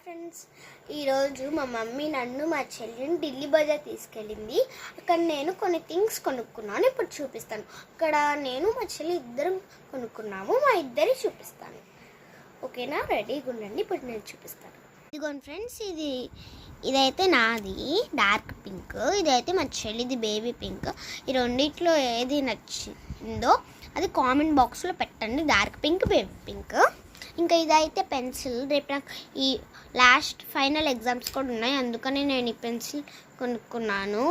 Friends, ఈరోజు మా mummy నన్ను మా చెల్లిని ఢిల్లీ బజార్ తీసుకెళ్ళింది. అక్కడ నేను కొన్ని థింగ్స్ కొనుక్కున్నాను. ఇప్పుడు చూపిస్తాను. అక్కడ నేను మా చెల్లి ఇద్దరం కొనుక్కున్నాము. మా ఇద్దరి చూపిస్తాను. ఓకేనా? రెడీగా ఉండండి. ఇప్పుడు నేను చూపిస్తాను. ఇదిగోండి ఫ్రెండ్స్, ఇదైతే నాది డార్క్ పింక్, ఇదైతే మా చెల్లిది బేబీ పింక్. ఈ రెండిట్లో ఏది నచ్చిందో అది కామెంట్ బాక్స్లో పెట్టండి. Dark pink, baby pink. ఇంకా ఇదైతే పెన్సిల్. రేపు నాకు ఈ లాస్ట్ ఫైనల్ ఎగ్జామ్స్ కూడా ఉన్నాయి, అందుకని నేను ఈ పెన్సిల్ కొనుక్కున్నాను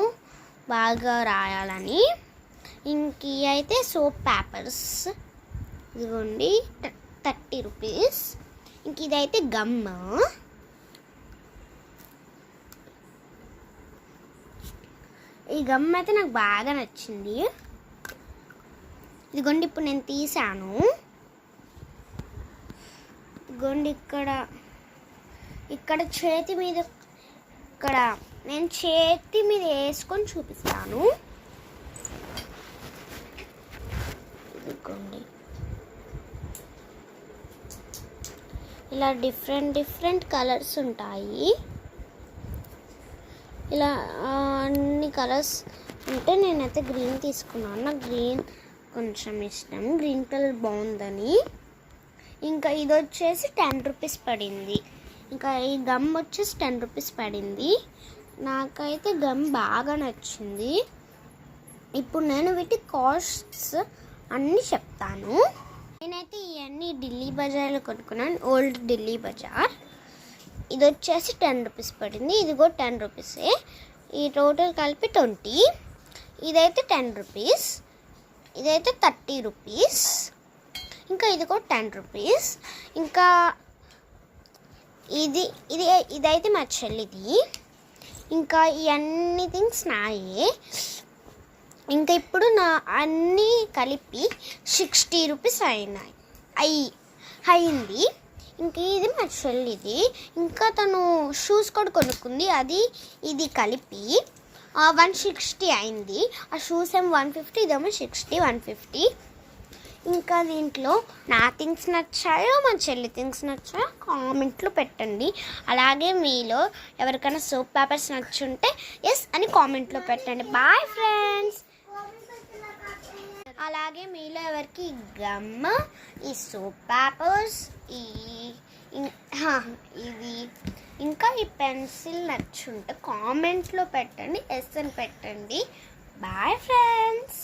బాగా రాయాలని. ఇంక అయితే సోప్ పేపర్స్, ఇదిగోండి 30 రూపీస్. ఇంక ఇదైతే గమ్. ఈ గమ్ అయితే నాకు బాగా నచ్చింది. ఇదిగోండి ఇప్పుడు నేను తీసాను. ఇదిగోండి ఇక్కడ చేతి మీద, ఇక్కడ నేను చేతి మీద వేసుకొని చూపిస్తాను. ఇదిగోండి ఇలా డిఫరెంట్ కలర్స్ ఉంటాయి. ఇలా అన్ని కలర్స్ ఉంటే నేనైతే గ్రీన్ తీసుకున్నాను. నాకు గ్రీన్ కొంచెం ఇష్టం, గ్రీన్ కలర్ బాగుందని. ఇంకా ఇది వచ్చేసి 10 రూపీస్ పడింది. ఇంకా ఈ గమ్ వచ్చేసి 10 రూపీస్ పడింది. నాకైతే గమ్ బాగా నచ్చింది. ఇప్పుడు నేను వీటి కాస్ట్స్ అన్నీ చెప్తాను. నేనైతే ఇవన్నీ ఢిల్లీ బజార్లో కొనుక్కున్నాను, ఓల్డ్ ఢిల్లీ బజార్. ఇది వచ్చేసి 10 రూపీస్ పడింది. ఇది కూడా 10 రూపీసే. ఈ టోటల్ కలిపి 20. ఇదైతే 10 రూపీస్. ఇదైతే 30 రూపీస్. ఇంకా ఇది కూడా 10 రూపీస్. ఇంకా ఇదైతే మా చెల్లిది. ఇంకా ఇవన్నీ థింగ్స్ నాయే. ఇంకా ఇప్పుడు నా అన్నీ కలిపి 60 రూపీస్ అయింది. ఇంక ఇది మా చెల్లిది. ఇంకా తను షూస్ కూడా కొనుక్కుంది, ఇది కలిపి 160 అయింది. ఆ షూస్ ఏమో 150, ఇదేమో 60, 150. ఇంకా దీంట్లో నా థింగ్స్ నచ్చాయో మా చెల్లి థింగ్స్ నచ్చాయో కామెంట్లో పెట్టండి. అలాగే మీలో ఎవరికైనా సోప్ పేపర్స్ నచ్చుంటే ఎస్ అని కామెంట్లో పెట్టండి. Bye friends. అలాగే మీలో ఎవరికి గమ్, ఈ సోప్ పేపర్స్, ఇది ఇంకా ఈ పెన్సిల్ నచ్చుంటే కామెంట్లో పెట్టండి, ఎస్ అని పెట్టండి. Bye friends.